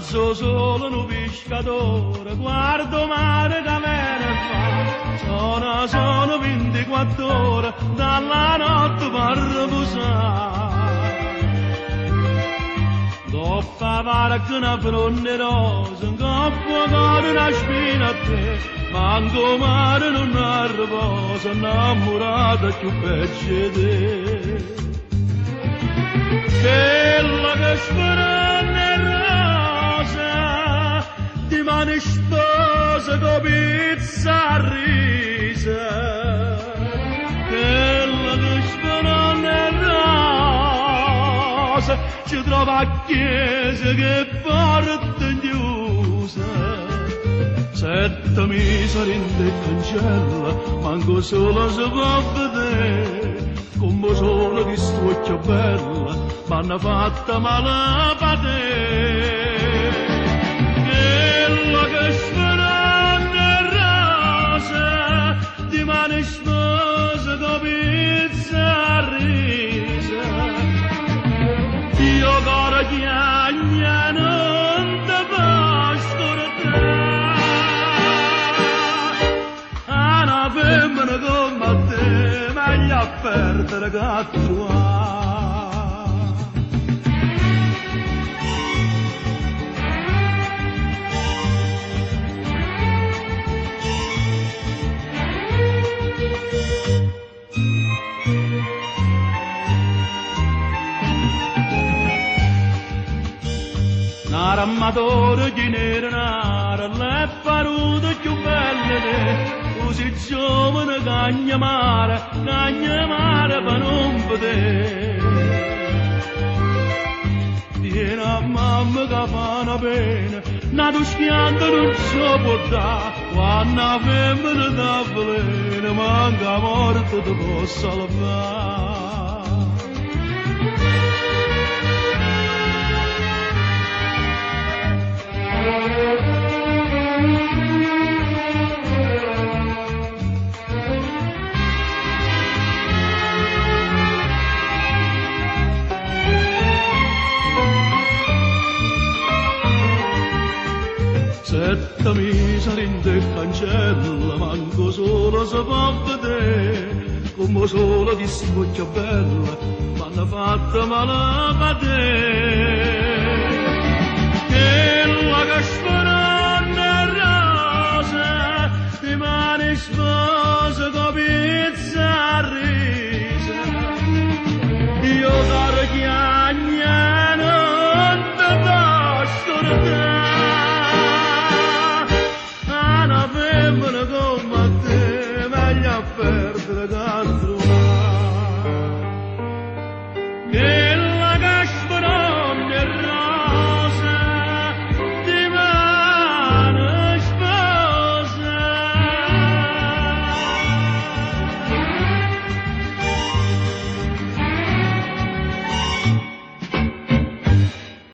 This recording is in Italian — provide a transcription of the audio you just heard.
danzo solo un pescatore, guardo mare da mare fa, sono 24 ore, dalla notte per riposare. Dopo avere che una fronde rosa, un coppo con una spina a te, manco mare non arrivosa, innamorata più peggio di te. Quella che spera rosa, di mani spose con pizza a risa. Quella che spera rosa, ci trova a chiesa che porta in chiusa. 7 mesi rinde cancella, manco solo si può vedere, come solo che stucchia bella, m'hanno fatta male per te. Quella che sperano rosa, di mani spose con pizza a risa. Io coro chiagna non te posso ricordare, una femmina come te, meglio a perdere che a trovare. Amatore chi nera nara, le parute più belle, così giovane cagna mare per non vedere. Viene a mamma che fa una pena, nato schianto non si può dare, quando la femmina da veleno, manca morte ti può salvare. Sette mesi rinde cancella, manco solo si può vedere, come solo di spocchia bella, m'hanno fatta male per te.